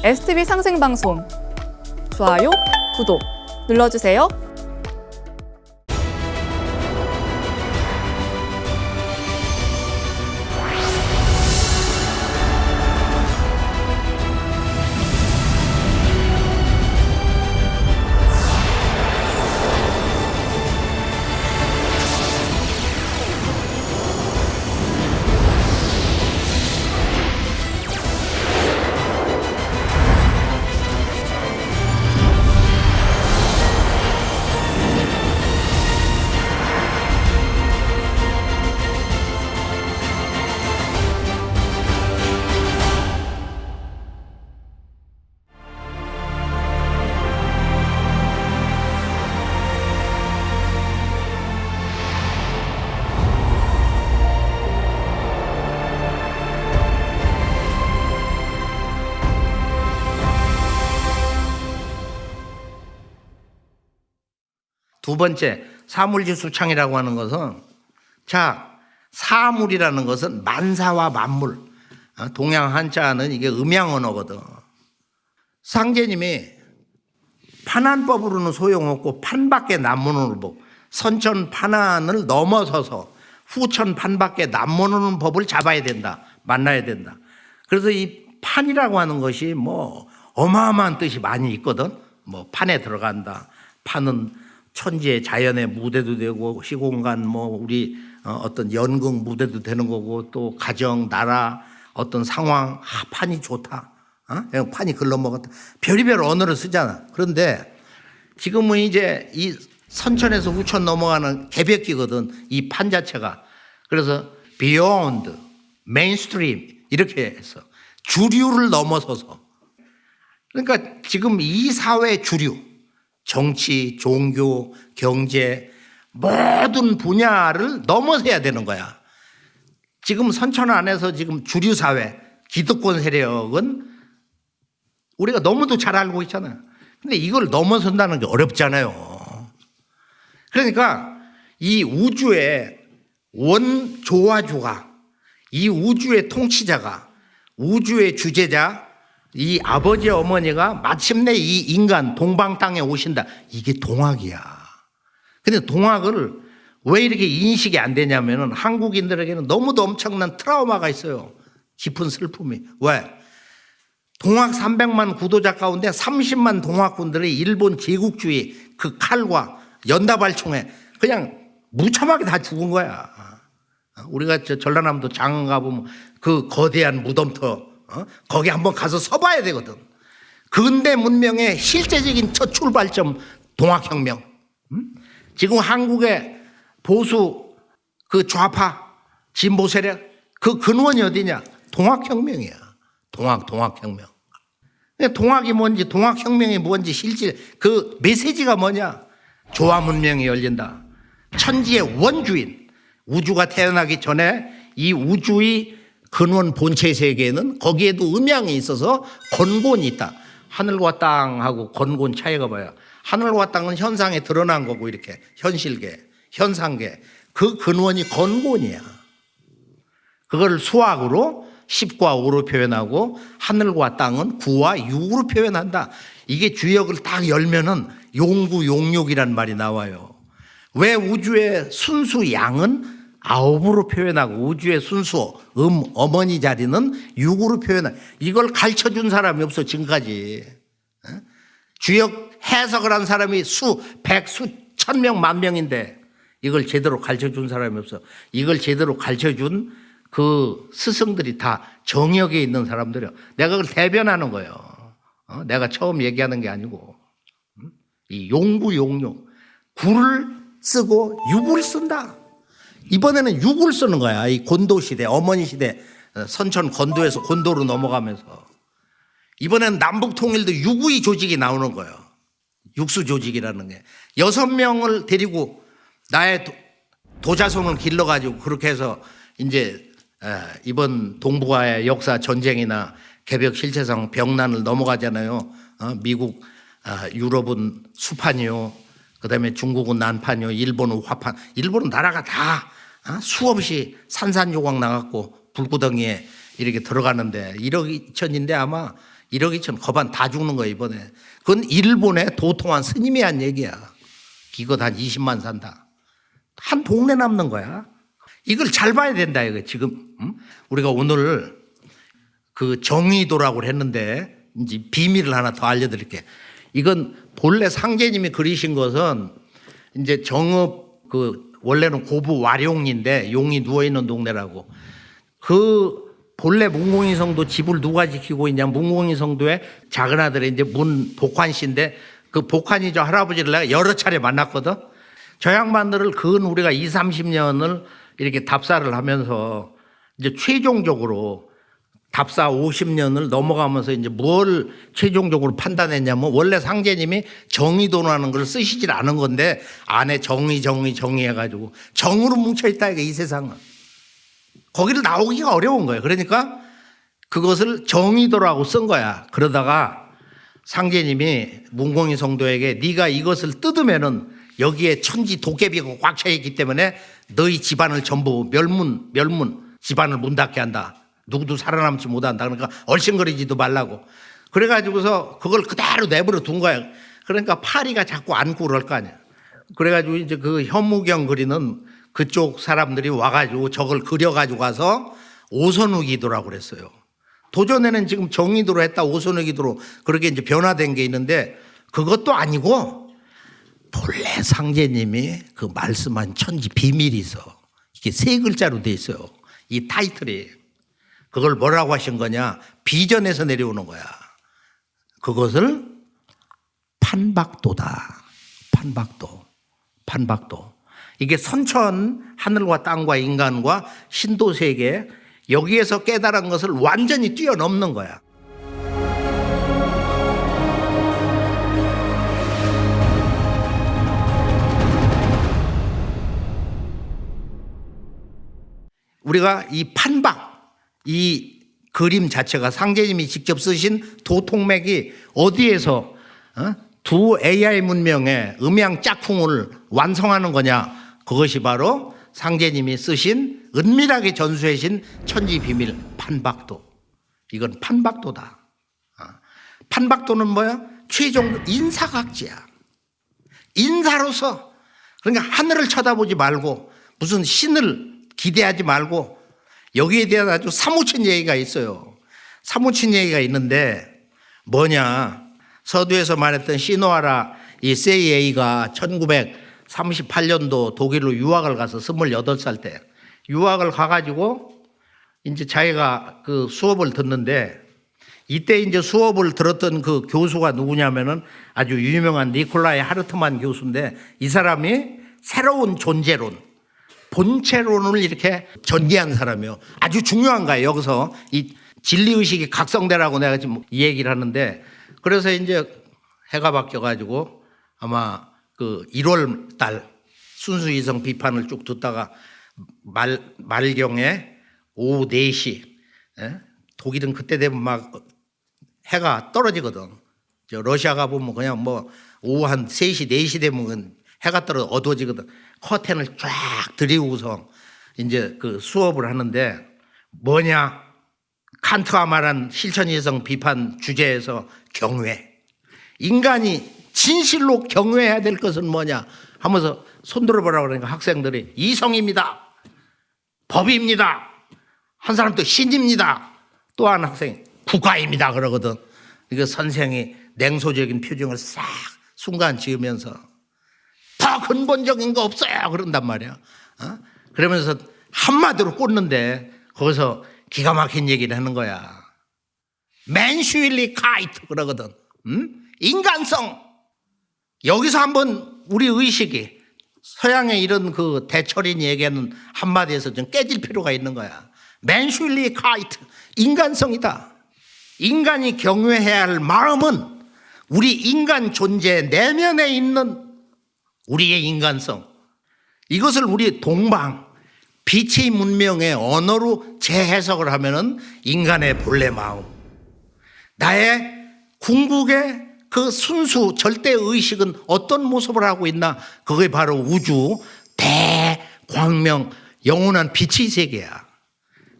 STV 상생방송 좋아요, 구독 눌러주세요. 두 번째, 사물지수창이라고 하는 것은, 자, 사물이라는 것은 만사와 만물, 동양 한자는 이게 음양 언어거든. 상제님이 판한법으로는 소용없고 판밖에 남모르는 법, 선천 판한을 넘어서서 후천 판밖에 남모르는 법을 잡아야 된다, 만나야 된다. 그래서 이 판이라고 하는 것이 뭐 어마어마한 뜻이 많이 있거든. 뭐 판에 들어간다. 판은 천지의 자연의 무대도 되고 시공간 뭐 우리 어떤 연극 무대도 되는 거고 또 가정, 나라, 어떤 상황, 판이 좋다. 판이 글러먹었다. 별의별 언어를 쓰잖아. 그런데 지금은 이제 이 선천에서 후천 넘어가는 개벽기거든. 이 판 자체가. 그래서 beyond, mainstream 이렇게 해서 주류를 넘어서서. 그러니까 지금 이 사회 주류, 정치, 종교, 경제 모든 분야를 넘어서야 되는 거야. 지금 선천 안에서 지금 주류 사회, 기득권 세력은 우리가 너무도 잘 알고 있잖아요. 근데 이걸 넘어선다는 게 어렵잖아요. 그러니까 이 우주의 원조화주가, 이 우주의 통치자가, 우주의 주제자, 이 아버지 어머니가 마침내 이 인간 동방 땅에 오신다. 이게 동학이야. 근데 동학을 왜 이렇게 인식이 안 되냐면은 한국인들에게는 너무도 엄청난 트라우마가 있어요. 깊은 슬픔이. 왜? 동학 300만 구도자 가운데 30만 동학군들이 일본 제국주의 그 칼과 연다발총에 그냥 무참하게 다 죽은 거야. 우리가 전라남도 장흥 가보면 그 거대한 무덤터 거기 한번 가서 서봐야 되거든. 근대 문명의 실제적인 첫 출발점 동학혁명. 지금 한국의 보수 그 좌파 진보 세력 그 근원이 어디냐? 동학혁명이야. 동학혁명. 동학이 뭔지 동학혁명이 뭔지 실질 그 메시지가 뭐냐? 조화 문명이 열린다. 천지의 원주인 우주가 태어나기 전에 이 우주의 근원 본체 세계에는 거기에도 음양이 있어서 건곤이 있다. 하늘과 땅하고 건곤 차이가 뭐야? 하늘과 땅은 현상에 드러난 거고 이렇게 현실계, 현상계 그 근원이 건곤이야. 그걸 수학으로 10과 5로 표현하고 하늘과 땅은 9와 6으로 표현한다. 이게 주역을 딱 열면은 용구 용욕이란 말이 나와요. 왜 우주의 순수 양은 9으로 표현하고 우주의 순수 어머니 자리는 6으로 표현하고 이걸 가르쳐준 사람이 없어 지금까지. 주역 해석을 한 사람이 백, 수천 명, 만 명인데 이걸 제대로 가르쳐준 사람이 없어. 이걸 제대로 가르쳐준 그 스승들이 다 정역에 있는 사람들이야. 내가 그걸 대변하는 거예요. 내가 처음 얘기하는 게 아니고. 이 용구 용욕. 구를 쓰고 육을 쓴다. 이번에는 육을 쓰는 거야. 이 곤도 시대, 어머니 시대, 선천 건도에서 곤도로 넘어가면서. 이번에는 남북 통일도 육의 조직이 나오는 거예요. 육수 조직이라는 게. 6명을 데리고 나의 도자손을 길러가지고 그렇게 해서 이제 이번 동북아의 역사 전쟁이나 개벽 실체상 병난을 넘어가잖아요. 미국, 유럽은 수판이요. 그다음에 중국은 난판이요. 일본은 화판. 일본은 나라가 다 수없이 산산조각 나갔고 불구덩이에 이렇게 들어가는데 1억 2천인데 아마 1억 2천 거반 다 죽는 거야 이번에. 그건 일본의 도통한 스님이 한 얘기야. 기껏 한 20만 산다. 한 동네 남는 거야. 이걸 잘 봐야 된다 이거 지금. 우리가 오늘 그 정의도라고 했는데 이제 비밀을 하나 더 알려드릴게. 이건 본래 상제님이 그리신 것은 이제 정읍 그 원래는 고부 와룡인데 용이 누워 있는 동네라고. 그 본래 문공인성도 집을 누가 지키고 있냐? 문공인성도의 작은 아들이 이제 문 복환 씨인데 그 복환이 저 할아버지를 내가 여러 차례 만났거든. 저 양반들을 근 우리가 20, 30년을 이렇게 답사를 하면서 이제 최종적으로 답사 50년을 넘어가면서 이제 뭘 최종적으로 판단했냐면 원래 상제님이 정의도라는 걸 쓰시질 않은 건데 안에 정의 해가지고 정으로 뭉쳐있다 이거 이 세상은. 거기를 나오기가 어려운 거예요. 그러니까 그것을 정의도라고 쓴 거야. 그러다가 상제님이 문공인 성도에게 네가 이것을 뜯으면은 여기에 천지 도깨비가 꽉 차 있기 때문에 너희 집안을 전부 멸문 집안을 문 닫게 한다. 누구도 살아남지 못한다. 그러니까 얼씬거리지도 말라고. 그래가지고서 그걸 그대로 내버려 둔 거야. 그러니까 파리가 자꾸 안고 그럴 거 아니야. 그래가지고 이제 그 현무경 그리는 그쪽 사람들이 와가지고 저걸 그려가지고 가서 오선우기도라고 그랬어요. 도전에는 지금 정의도로 했다 오선우기도로 그렇게 이제 변화된 게 있는데 그것도 아니고 본래 상제님이 그 말씀한 천지 비밀이 있어. 이게 3글자로 돼 있어요. 이 타이틀이. 그걸 뭐라고 하신 거냐? 비전에서 내려오는 거야. 그것을 판박도다. 판박도. 이게 선천 하늘과 땅과 인간과 신도세계 여기에서 깨달은 것을 완전히 뛰어넘는 거야. 우리가 이 판박, 이 그림 자체가 상제님이 직접 쓰신 도통맥이 어디에서 두 AI 문명의 음양 짝퉁을 완성하는 거냐? 그것이 바로 상제님이 쓰신 은밀하게 전수해신 천지 비밀 판박도. 이건 판박도다. 판박도는 뭐야? 최종 인사각지야. 인사로서 그러니까 하늘을 쳐다보지 말고 무슨 신을 기대하지 말고 여기에 대한 아주 사무친 얘기가 있어요. 사무친 얘기가 있는데 뭐냐? 서두에서 말했던 시노하라 이 세이에이가 1938년도 독일로 유학을 가서 28살 때 유학을 가가지고 이제 자기가 그 수업을 듣는데 이때 이제 수업을 들었던 그 교수가 누구냐면은 아주 유명한 니콜라이 하르트만 교수인데 이 사람이 새로운 존재론, 본체론을 이렇게 전개한 사람이에요. 아주 중요한 거예요. 여기서 이 진리의식이 각성되라고 내가 지금 이 얘기를 하는데 그래서 이제 해가 바뀌어가지고 아마 그 1월 달 순수이성 비판을 쭉 듣다가 말경에 오후 4시 독일은 그때 되면 막 해가 떨어지거든. 저 러시아가 보면 그냥 뭐 오후 한 3시 4시 되면 해가 떨어 어두워지거든. 커튼을 쫙 들이우고서 이제 그 수업을 하는데 뭐냐? 칸트가 말한 실천이성 비판 주제에서 경외. 인간이 진실로 경외해야 될 것은 뭐냐 하면서 손들어보라고 그러니까 학생들이 이성입니다. 법입니다. 한 사람 또 신입니다. 또 한 학생이 국가입니다 그러거든. 이거 선생이 냉소적인 표정을 싹 순간 지으면서 더 근본적인 거 없어요 그런단 말이야. 그러면서 한마디로 꽂는데 거기서 기가 막힌 얘기를 하는 거야. 맨슈일리카이트 그러거든. 인간성. 여기서 한번 우리 의식이 서양의 이런 그 대철인 얘기하는 한마디에서 좀 깨질 필요가 있는 거야. 맨슈일리카이트 인간성이다. 인간이 경외해야 할 마음은 우리 인간 존재 내면에 있는 우리의 인간성. 이것을 우리 동방 빛의 문명의 언어로 재해석을 하면은 인간의 본래 마음. 나의 궁극의 그 순수 절대의식은 어떤 모습을 하고 있나? 그게 바로 우주 대광명 영원한 빛의 세계야.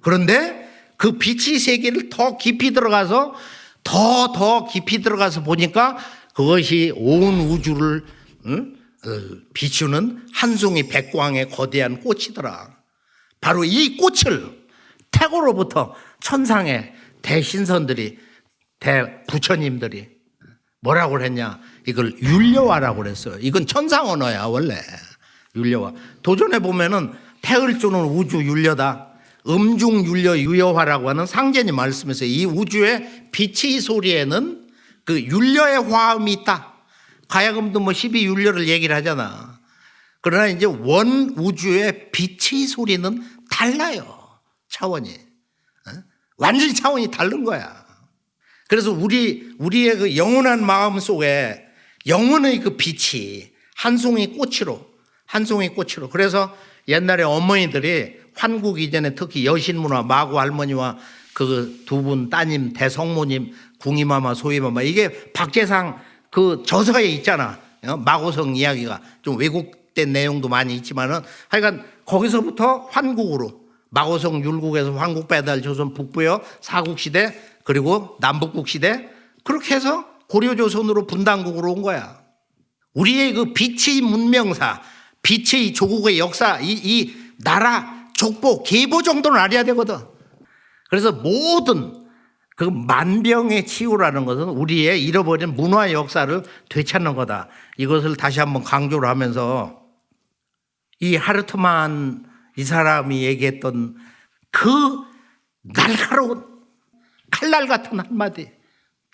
그런데 그 빛의 세계를 더 깊이 들어가서 더 깊이 들어가서 보니까 그것이 온 우주를 비추는 한 송이 백광의 거대한 꽃이더라. 바로 이 꽃을 태고로부터 천상의 대신선들이, 대부처님들이 뭐라고 그랬냐? 이걸 율려화라고 그랬어요. 이건 천상 언어야 원래. 율려화. 도전해 보면은 태을주는 우주 율려다. 음중 율려 유여화라고 하는 상제님 말씀에서 이 우주의 빛의 소리에는 그 율려의 화음이 있다. 가야금도 뭐 12율려를 얘기를 하잖아. 그러나 이제 원 우주의 빛의 소리는 달라요. 차원이. 완전히 차원이 다른 거야. 그래서 우리의 그 영원한 마음 속에 영혼의 그 빛이 한 송이 꽃으로. 그래서 옛날에 어머니들이 환국 이전에 특히 여신문화, 마구 할머니와 그 두 분 따님, 대성모님, 궁이마마, 소이마마, 이게 박재상 그 저서에 있잖아. 마고성 이야기가 좀 왜곡된 내용도 많이 있지만은 하여간 거기서부터 환국으로 마고성 율국에서 환국 배달 조선 북부여 사국시대 그리고 남북국시대 그렇게 해서 고려조선으로 분단국으로 온 거야. 우리의 그 빛의 문명사, 빛의 조국의 역사, 이 나라 족보, 계보 정도는 알아야 되거든. 그래서 모든 그 만병의 치유라는 것은 우리의 잃어버린 문화 역사를 되찾는 거다. 이것을 다시 한번 강조를 하면서 이 하르트만 이 사람이 얘기했던 그 날카로운 칼날 같은 한마디,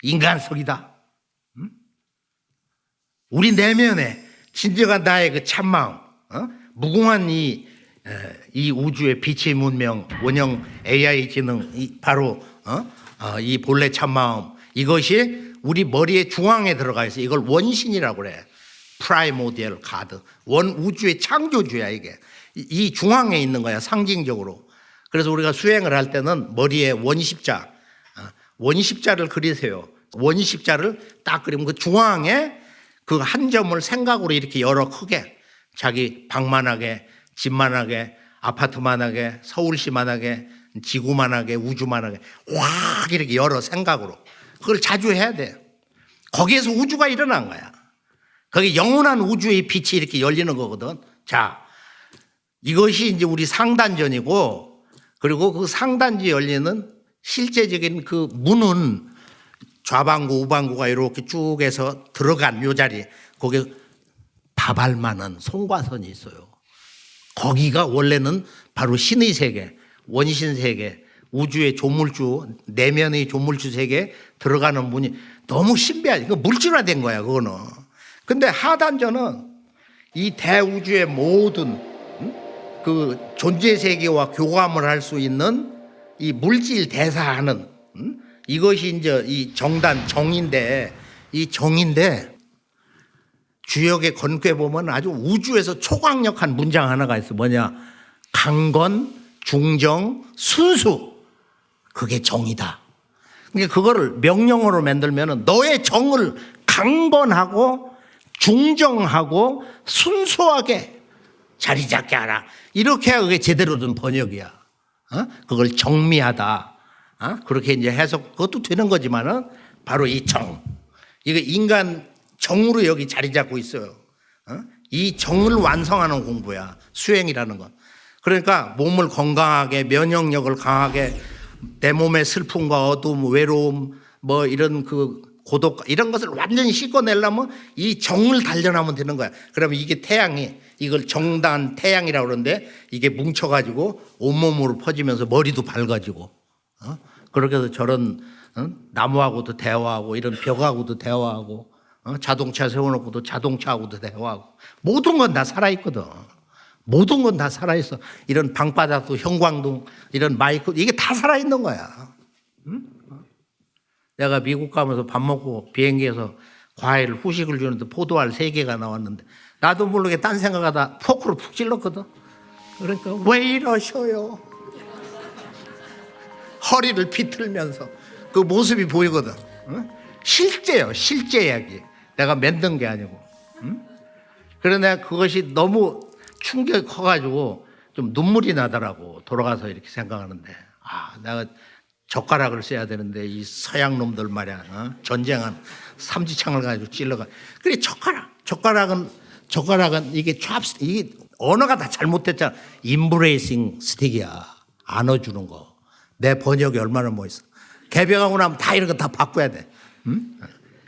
인간성이다. 우리 내면에 진정한 나의 그 참마음, 무궁한 이 우주의 빛의 문명, 원형 AI 지능, 바로 이 본래 참마음, 이것이 우리 머리의 중앙에 들어가 있어. 이걸 원신이라고 그래. 프라이모디얼 가드. 원 우주의 창조주야 이게. 이 중앙에 있는 거야 상징적으로. 그래서 우리가 수행을 할 때는 머리에 원십자를 그리세요. 원십자를 딱 그리면 그 중앙에 그 한 점을 생각으로 이렇게 열어 크게 자기 방만하게, 집만하게, 아파트만하게, 서울시만하게, 지구만하게, 우주만하게 확 이렇게 열어 생각으로. 그걸 자주 해야 돼. 거기에서 우주가 일어난 거야. 거기 영원한 우주의 빛이 이렇게 열리는 거거든. 자, 이것이 이제 우리 상단전이고, 그리고 그 상단지 열리는 실제적인 그 문은 좌방구, 우방구가 이렇게 쭉 해서 들어간 요 자리, 거기 밥알 만한 송과선이 있어요. 거기가 원래는 바로 신의 세계, 원신 세계, 우주의 조물주, 내면의 조물주 세계에 들어가는 문이 너무 신비하지. 그 물질화된 거야, 그거는. 근데 하단전은 이 대우주의 모든 그 존재 세계와 교감을 할 수 있는 이 물질 대사하는 이것이 이제 이 정단 정인데, 이 정인데 주역의 건괴 보면 아주 우주에서 초강력한 문장 하나가 있어. 뭐냐? 강건, 중정, 순수. 그게 정이다. 그러니까 그거를 명령어로 만들면은 너의 정을 강건하고 중정하고 순수하게 자리 잡게 하라. 이렇게 그게 제대로 된 번역이야. 그걸 정미하다. 그렇게 이제 해석, 그것도 되는 거지만은 바로 이 정. 이거 인간 정으로 여기 자리 잡고 있어요. 이 정을 완성하는 공부야. 수행이라는 건. 그러니까 몸을 건강하게, 면역력을 강하게, 내 몸의 슬픔과 어두움, 외로움, 뭐 이런 그 고독, 이런 것을 완전히 씻어내려면 이 정을 단련하면 되는 거야. 그러면 이게 태양이, 이걸 정단 태양이라고 그러는데 이게 뭉쳐가지고 온몸으로 퍼지면서 머리도 밝아지고, 그렇게 해서 저런 나무하고도 대화하고, 이런 벽하고도 대화하고, 자동차 세워놓고도 자동차하고도 대화하고, 모든 건 다 살아있거든. 모든 건 다 살아있어. 이런 방바닥도, 형광등, 이런 마이크, 이게 다 살아있는 거야. 내가 미국 가면서 밥 먹고 비행기에서 과일, 후식을 주는데 포도알 3개가 나왔는데 나도 모르게 딴 생각하다 포크로 푹 찔렀거든. 그러니까 왜 이러셔요? 허리를 비틀면서 그 모습이 보이거든. 실제요, 실제 이야기. 내가 만든 게 아니고. 그런데 내가 그것이 너무 충격이 커가지고 좀 눈물이 나더라고. 돌아가서 이렇게 생각하는데, 내가 젓가락을 써야 되는데 이 서양 놈들 말이야, 전쟁한 삼지창을 가지고 찔러가. 그래 젓가락은 이게 이게 언어가 다 잘못됐잖아. 임브레이싱 스틱이야. 안아주는 거. 내 번역이 얼마나 멋있어. 개병하고 나면 다 이런 거 다 바꿔야 돼. 응?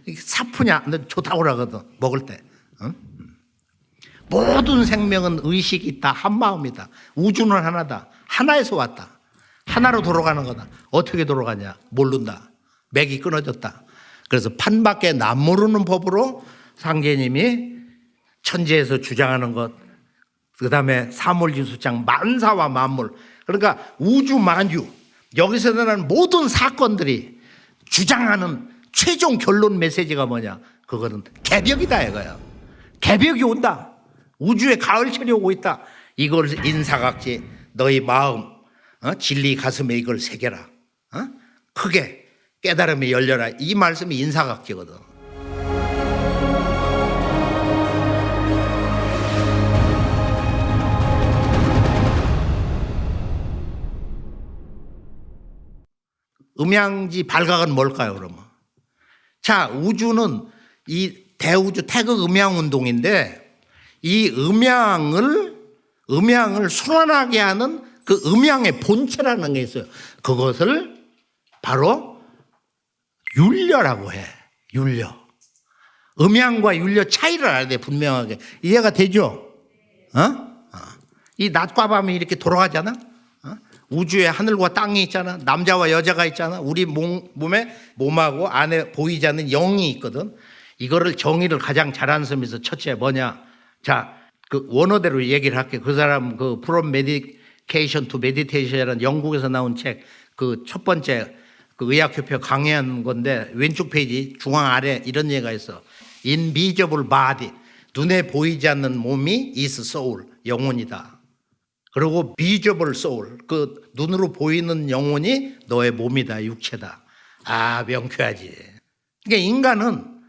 이게 사푸냐? 너 좋다고 그러거든. 먹을 때. 응? 모든 생명은 의식이 있다. 한 마음이다. 우주는 하나다. 하나에서 왔다. 하나로 돌아가는 거다. 어떻게 돌아가냐? 모른다. 맥이 끊어졌다. 그래서 판밖에 남모르는 법으로 상제님이 천지에서 주장하는 것, 그 다음에 사물지수장 만사와 만물, 그러니까 우주 만유, 여기서 일어나는 모든 사건들이 주장하는 최종 결론 메시지가 뭐냐? 그거는 개벽이다 이거야. 개벽이 온다. 우주에 가을철이 오고 있다. 이걸 인사각지 너희 마음, 진리 가슴에 이걸 새겨라. 크게 깨달음이 열려라. 이 말씀이 인사각지거든. 음양지 발각은 뭘까요, 그러면? 자, 우주는 이 대우주 태극 음양 운동인데 이 음양을 순환하게 하는 그 음양의 본체라는 게 있어요. 그것을 바로 율려라고 해. 율려. 음양과 율려 차이를 알아야 돼, 분명하게. 이해가 되죠? 이 낮과 밤이 이렇게 돌아가잖아? 우주에 하늘과 땅이 있잖아. 남자와 여자가 있잖아. 우리 몸에 몸하고 안에 보이지 않는 영이 있거든. 이거를 정의를 가장 잘하는 사람에서 첫째 뭐냐? 자, 그 원어대로 얘기를 할게. 그 사람 그 From Medication to Meditation이라는 영국에서 나온 책 그 첫 번째 그 의학협회 강의한 건데 왼쪽 페이지 중앙 아래 이런 얘기가 있어. Invisible body. 눈에 보이지 않는 몸이 is soul. 영혼이다. 그리고 visible soul, 그 눈으로 보이는 영혼이 너의 몸이다, 육체다. 아, 명쾌하지. 그러니까 인간은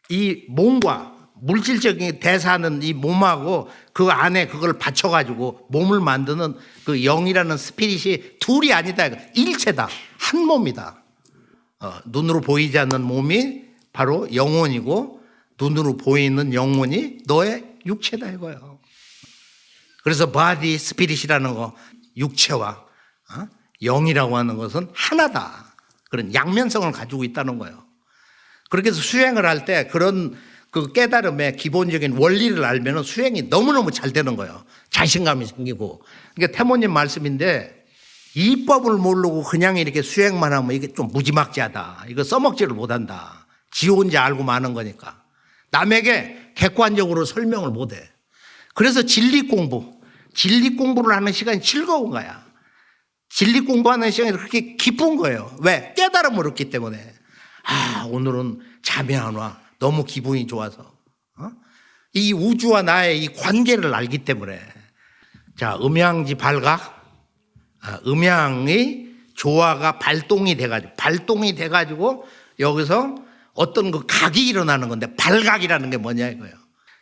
이 몸과 물질적인 대사는 이 몸하고 그 안에 그걸 받쳐가지고 몸을 만드는 그 영이라는 스피릿이 둘이 아니다. 일체다. 한 몸이다. 눈으로 보이지 않는 몸이 바로 영혼이고 눈으로 보이는 영혼이 너의 육체다 이거예요. 그래서 바디 스피릿이라는 거, 육체와 영이라고 하는 것은 하나다. 그런 양면성을 가지고 있다는 거예요. 그렇게 해서 수행을 할 때 그런 그 깨달음의 기본적인 원리를 알면 수행이 너무너무 잘 되는 거예요. 자신감이 생기고. 그러니까 태모님 말씀인데 이 법을 모르고 그냥 이렇게 수행만 하면 이게 좀 무지막지하다. 이거 써먹지를 못한다. 지 혼자 알고 마는 거니까. 남에게 객관적으로 설명을 못해. 그래서 진리 공부를 하는 시간이 즐거운 거야. 진리 공부하는 시간이 그렇게 기쁜 거예요. 왜? 깨달음을 얻기 때문에. 아, 오늘은 잠이 안 와. 너무 기분이 좋아서. 이 우주와 나의 이 관계를 알기 때문에. 자, 음양지 발각. 음양의 조화가 발동이 돼가지고 여기서 어떤 그 각이 일어나는 건데 발각이라는 게 뭐냐 이거예요.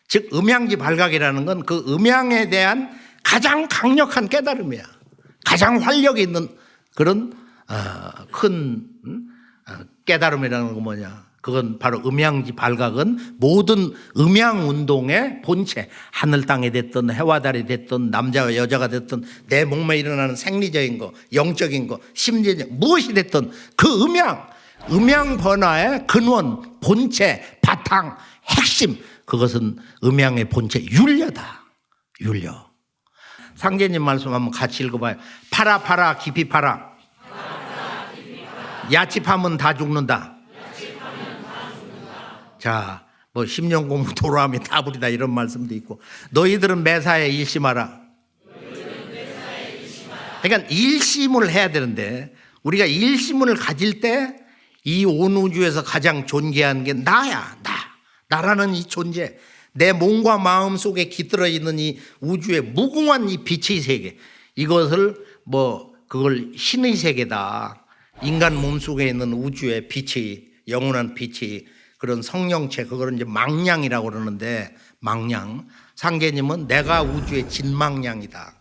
즉 음양지 발각이라는 건 그 음양에 대한 가장 강력한 깨달음이야. 가장 활력이 있는 그런 큰 깨달음이라는 건 뭐냐. 그건 바로 음양지 발각은 모든 음양 운동의 본체, 하늘 땅이 됐든 해와 달이 됐든 남자와 여자가 됐든 내 몸에 일어나는 생리적인 거, 영적인 거, 심리적 무엇이 됐든 그 음양 번화의 근원, 본체, 바탕, 핵심, 그것은 음양의 본체 율려다. 율려. 상제님 말씀 한번 같이 읽어봐요. 파라 깊이 파라. 야칩하면 다 죽는다. 자, 뭐 10년 공부 도로하면 다불이다 이런 말씀도 있고 너희들은 매사에 일심하라. 그러니까 일심을 해야 되는데 우리가 일심을 가질 때 이 온 우주에서 가장 존귀한 게 나야. 나라는 이 존재, 내 몸과 마음 속에 깃들어 있는 이 우주의 무궁한 이 빛의 세계, 이것을 그걸 신의 세계다. 인간 몸 속에 있는 우주의 빛이, 영원한 빛이, 그런 성령체, 그거를 이제 망량이라고 그러는데, 망량. 상계님은 내가 우주의 진망량이다.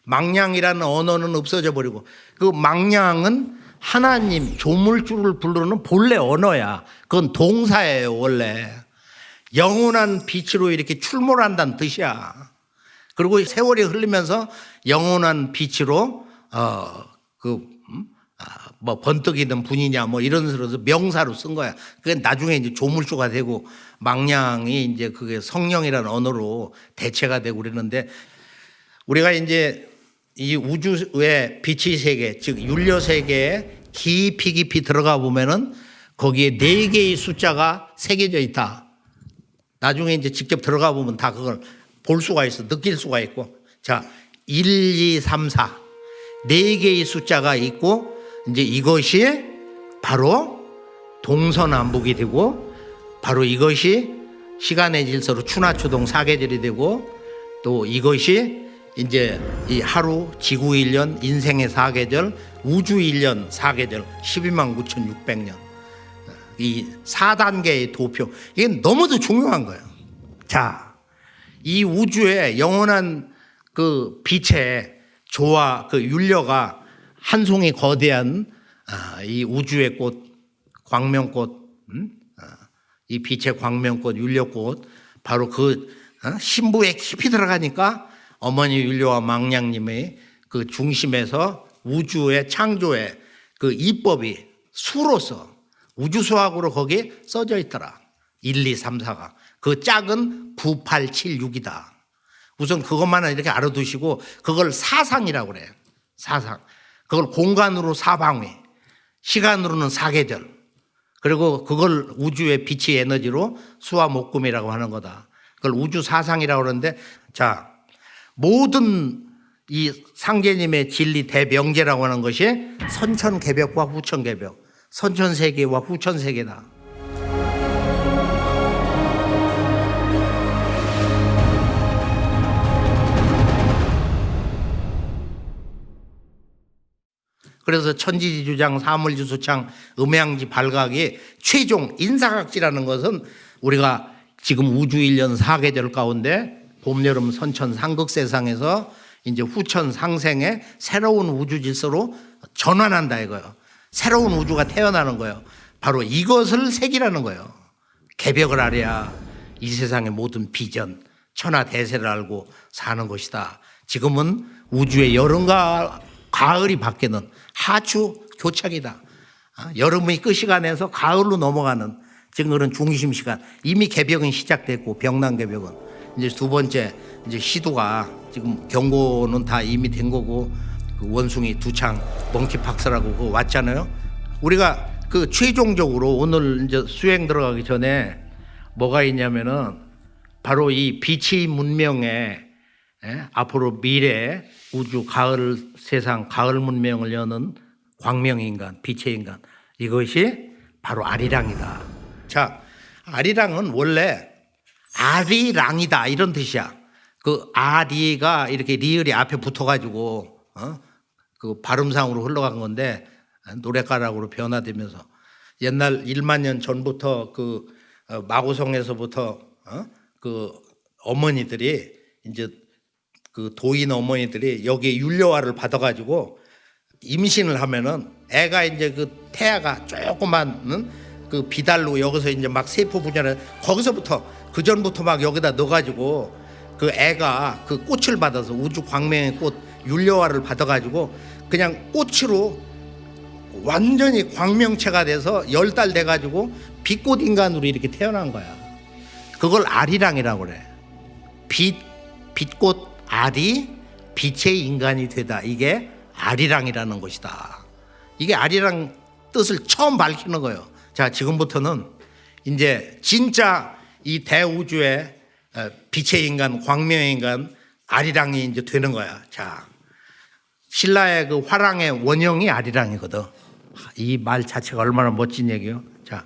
망량이라는 언어는 없어져 버리고 그 망량은 하나님 조물주를 부르는 본래 언어야. 그건 동사예요, 원래. 영원한 빛으로 이렇게 출몰한다는 뜻이야. 그리고 세월이 흐르면서 영원한 빛으로 뭐 번뜩이는 분이냐 뭐 이런 식으로 명사로 쓴 거야. 그게 나중에 이제 조물주가 되고 망량이 이제 그게 성령이라는 언어로 대체가 되고 그랬는데, 우리가 이제 이 우주의 빛의 세계, 즉 율려 세계에 깊이 들어가 보면은 거기에 4개의 숫자가 새겨져 있다. 나중에 이제 직접 들어가 보면 다 그걸 볼 수가 있어, 느낄 수가 있고. 자, 1, 2, 3, 4. 4개의 숫자가 있고, 이제 이것이 바로 동서남북이 되고, 바로 이것이 시간의 질서로 추나추동 4계절이 되고, 또 이것이 이제 이 하루, 지구 1년, 인생의 4계절, 우주 1년 4계절, 12만 9,600년. 이 4단계의 도표. 이게 너무도 중요한 거예요. 자, 이 우주의 영원한 그 빛의 조화, 그 율려가 한 송이 거대한 이 우주의 꽃, 광명꽃, 이 빛의 광명꽃, 율려꽃, 바로 그 신부에 깊이 들어가니까 어머니 율려와 망량님의 그 중심에서 우주의 창조의 그 이법이 수로서 우주수학으로 거기에 써져 있더라. 1, 2, 3, 4가. 그 짝은 9, 8, 7, 6이다. 우선 그것만 이렇게 알아두시고, 그걸 사상이라고 그래요. 사상. 그걸 공간으로 사방위, 시간으로는 4계절, 그리고 그걸 우주의 빛의 에너지로 수화목금이라고 하는 거다. 그걸 우주 사상이라고 그러는데, 자, 모든 이 상제님의 진리 대명제라고 하는 것이 선천개벽과 후천개벽, 선천세계와 후천세계다. 그래서 천지지주장, 사물지수창, 음양지 발각이 최종 인사각지라는 것은 우리가 지금 우주 1년 4계절 가운데 봄, 여름, 선천, 상극세상에서 이제 후천 상생의 새로운 우주 질서로 전환한다 이거예요. 새로운 우주가 태어나는 거예요. 바로 이것을 새기라는 거예요. 개벽을 알아야 이 세상의 모든 비전, 천하대세를 알고 사는 것이다. 지금은 우주의 여름과 가을이 바뀌는 하추 교착이다. 여름의 끝 시간에서 가을로 넘어가는 지금 그런 중심 시간. 이미 개벽은 시작됐고, 병난 개벽은 이제 두 번째 이제 시도가 지금 경고는 다 이미 된 거고, 그 원숭이 두창 멍키박스라고 그거 왔잖아요. 우리가 그 최종적으로 오늘 이제 수행 들어가기 전에 뭐가 있냐면은 바로 이 빛의 문명의 앞으로 미래 우주 가을 세상, 가을 문명을 여는 광명인간, 빛의 인간, 이것이 바로 아리랑이다. 자, 아리랑은 원래 아리랑이다 이런 뜻이야. 그 아리가 이렇게 리을이 앞에 붙어가지고 그 발음상으로 흘러간 건데, 노랫가락으로 변화되면서 옛날 1만 년 전부터 그 마고성에서부터 그 어머니들이 이제 그 도인 어머니들이 여기에 율려화를 받아가지고 임신을 하면은 애가 이제 그 태아가 조그만 그 비달로 여기서 이제 막 세포 분열을 거기서부터 그 전부터 막 여기다 넣어가지고 그 애가 그 꽃을 받아서 우주 광명의 꽃 율려화를 받아가지고 그냥 꽃으로 완전히 광명체가 돼서 10달 돼가지고 빛꽃 인간으로 이렇게 태어난 거야. 그걸 아리랑이라고 그래. 빛꽃 아리, 빛의 인간이 되다. 이게 아리랑이라는 것이다. 이게 아리랑 뜻을 처음 밝히는 거예요. 자, 지금부터는 이제 진짜 이 대우주의 빛의 인간, 광명의 인간, 아리랑이 이제 되는 거야. 자, 신라의 그 화랑의 원형이 아리랑이거든. 이 말 자체가 얼마나 멋진 얘기요. 자,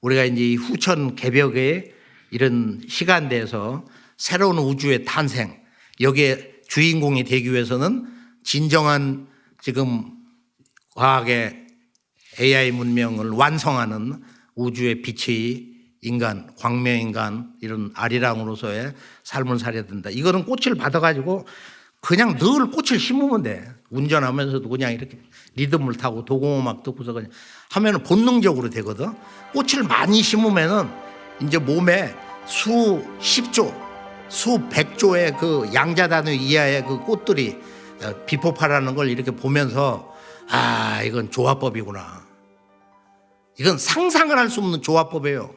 우리가 이제 이 후천 개벽의 이런 시간대에서 새로운 우주의 탄생, 여기에 주인공이 되기 위해서는 진정한 지금 과학의 AI 문명을 완성하는 우주의 빛의 인간, 광명인간, 이런 아리랑으로서의 삶을 살아야 된다. 이거는 꽃을 받아가지고 그냥 늘 꽃을 심으면 돼. 운전하면서도 그냥 이렇게 리듬을 타고 도공음악 듣고서 그냥 하면은 본능적으로 되거든. 꽃을 많이 심으면은 이제 몸에 수 10조, 수 100조의 그 양자단위 이하의 그 꽃들이 비폭파라는 걸 이렇게 보면서 아, 이건 조화법이구나. 이건 상상을 할 수 없는 조화법이에요.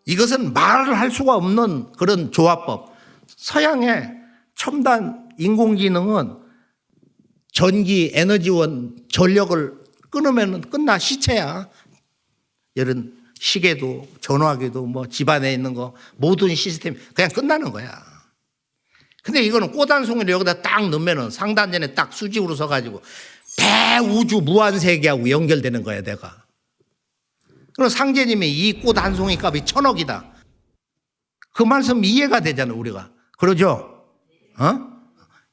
이것은 말을 할 수가 없는 그런 조화법. 서양의 첨단 인공지능은 전기 에너지원 전력을 끊으면 끝나 시체야. 이런 시계도 전화기도 뭐 집안에 있는 거 모든 시스템 그냥 끝나는 거야. 근데 이거는 꽃 한 송이를 여기다 딱 넣으면은 상단전에 딱 수직으로 서가지고 대우주 무한세계하고 연결되는 거야 내가. 그럼 상제님이 이 꽃 한 송이 값이 1,000억이다. 그 말씀 이해가 되잖아 우리가. 그러죠?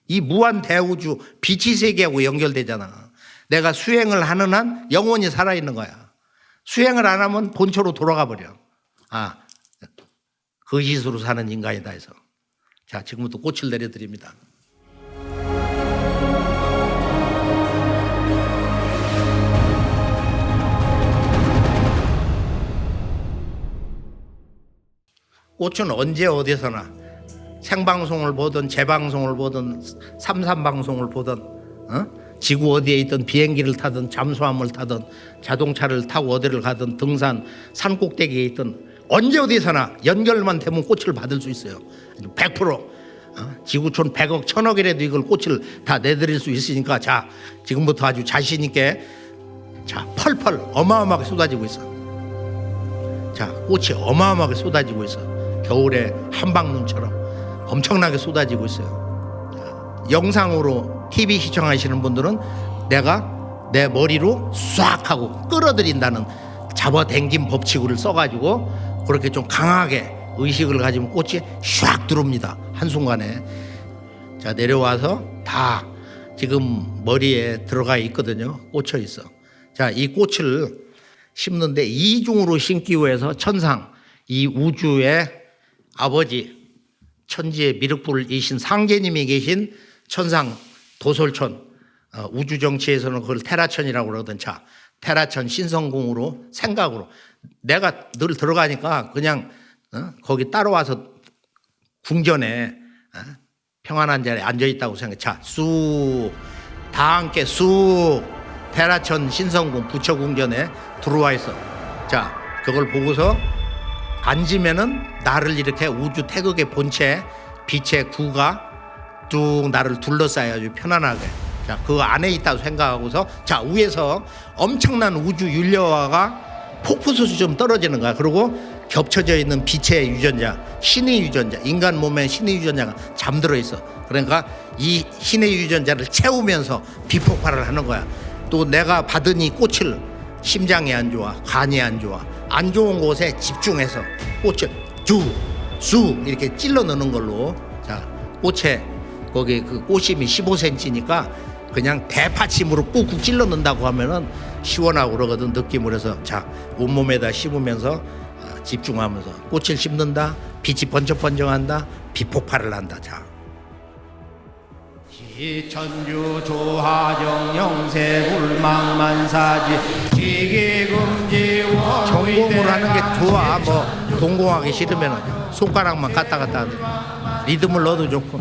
이 무한 대우주 빛의 세계하고 연결되잖아. 내가 수행을 하는 한 영원히 살아있는 거야. 수행을 안 하면 본초로 돌아가 버려. 아, 거짓으로 사는 인간이다 해서. 자, 지금부터 꽃을 내려드립니다. 꽃은 언제 어디서나 생방송을 보든 재방송을 보든 삼삼방송을 보든 지구 어디에 있든 비행기를 타든 잠수함을 타든 자동차를 타고 어디를 가든 등산 산꼭대기에 있든 언제 어디서나 연결만 되면 꽃을 받을 수 있어요. 100% 지구촌 100억 1000억이라도 이걸 꽃을 다 내드릴 수 있으니까 자 지금부터 아주 자신 있게 자 펄펄 어마어마하게 쏟아지고 있어. 자 꽃이 어마어마하게 쏟아지고 있어. 겨울에 한방눈처럼 엄청나게 쏟아지고 있어요. 자, 영상으로 TV 시청하시는 분들은 내가 내 머리로 싹 하고 끌어들인다는 잡아당김 법칙을 써가지고 그렇게 좀 강하게 의식을 가지면 꽃이 샥 들어옵니다. 한순간에. 자 내려와서 다 지금 머리에 들어가 있거든요. 꽂혀 있어. 자 이 꽃을 심는데 이중으로 심기 위해서 천상 이 우주의 아버지 천지의 미륵불이신 상제님이 계신 천상 도솔천 우주 정치에서는 그걸 테라천이라고 그러거든. 자 테라천 신성궁으로 생각으로 내가 늘 들어가니까 그냥 거기 따라와서 궁전에 평안한 자리에 앉아있다고 생각해. 자 쑥 다 함께 쑥 테라천 신성궁 부처궁전에 들어와 있어. 자 그걸 보고서 앉으면은 나를 이렇게 우주 태극의 본체 빛의 구가 쭉 나를 둘러싸여 아주 편안하게 자 그 안에 있다고 생각하고서 자 위에서 엄청난 우주 윤려화가 폭포수처럼 떨어지는 거야. 그리고 겹쳐져 있는 빛의 유전자 신의 유전자 인간 몸에 신의 유전자가 잠들어 있어. 그러니까 이 신의 유전자를 채우면서 비폭발을 하는 거야. 또 내가 받은 이 꽃을 심장이 안 좋아 간이 안 좋아 안 좋은 곳에 집중해서 꽃을 쑥 이렇게 찔러 넣는 걸로 자 꽃에 거기 그 꽃심이 15cm니까 그냥 대파침으로 꾹꾹 찔러 넣는다고 하면은 시원하고 그러거든 느낌을 해서 자 온몸에다 씹으면서 집중하면서 꽃을 심는다 빛이 번쩍번쩍한다 비폭발을 한다. 자 천주 조화정 영세 불망만사지 지기금지 전공을 하는 게 좋아. 뭐 동공하기 싫으면 손가락만 갔다 갔다 하는데 리듬을 넣어도 좋고.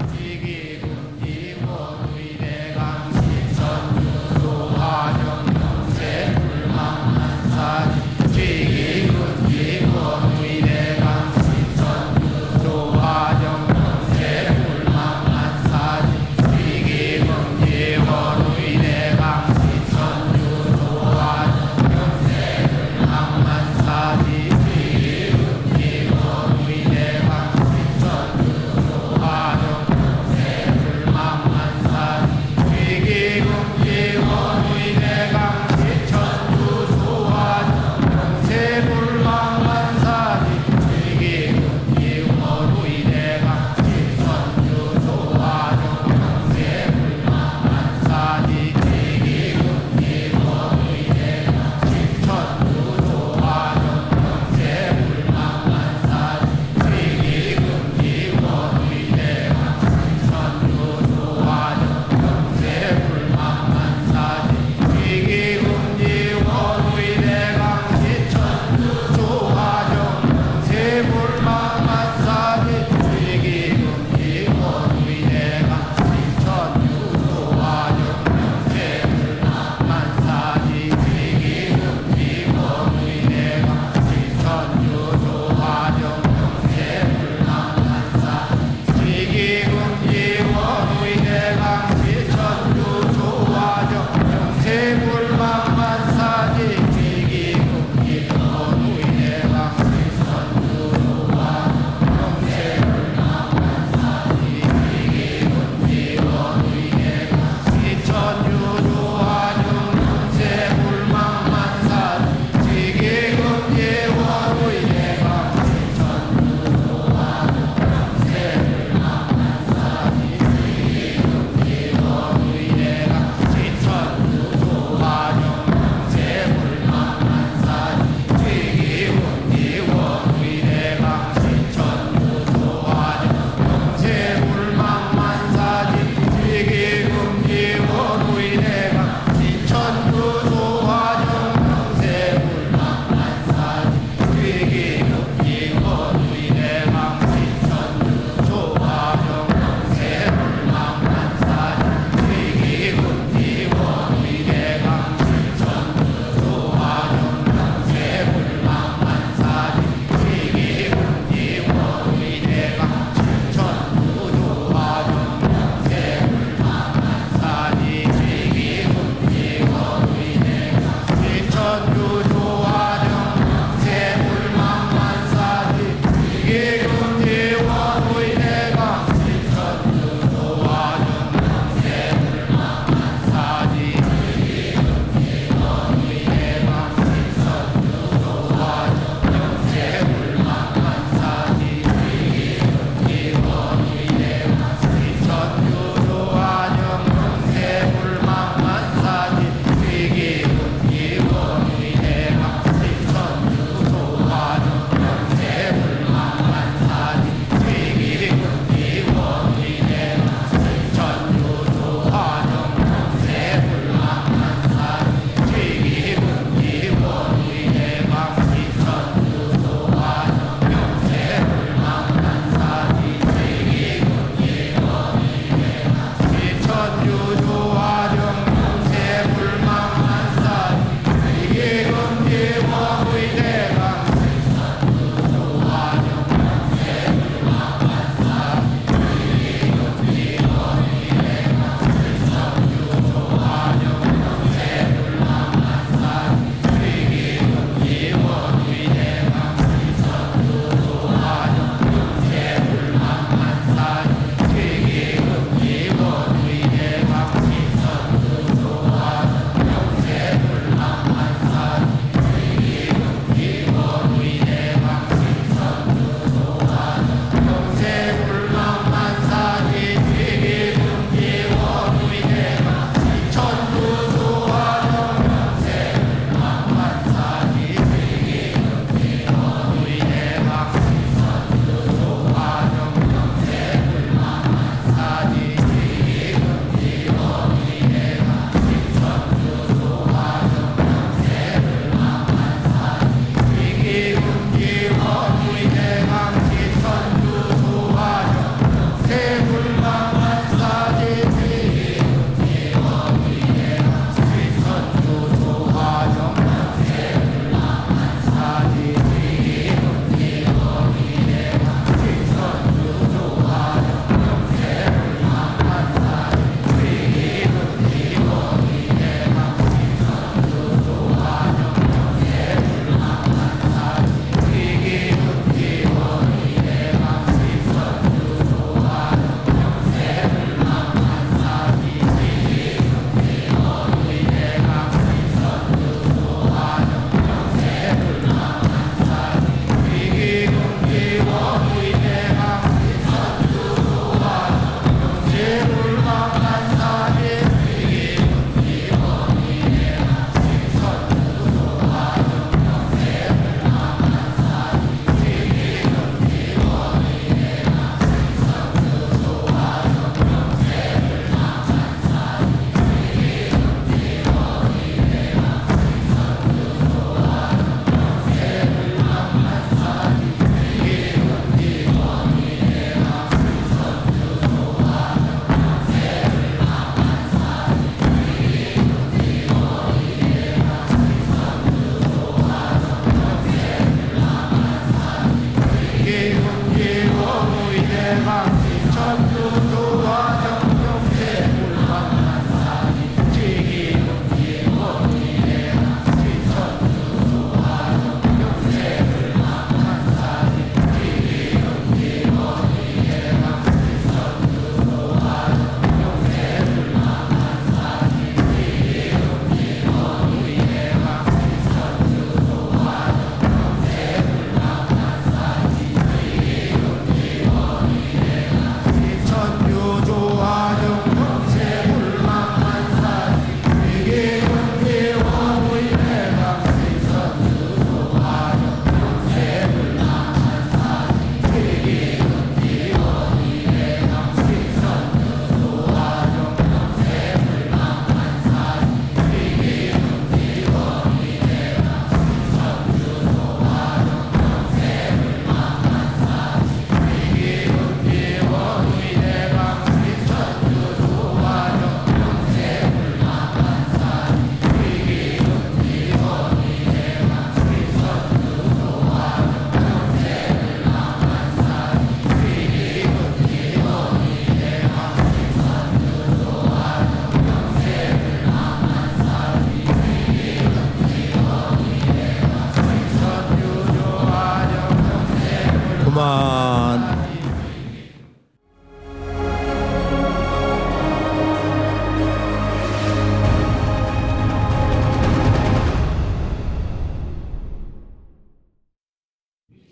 그만.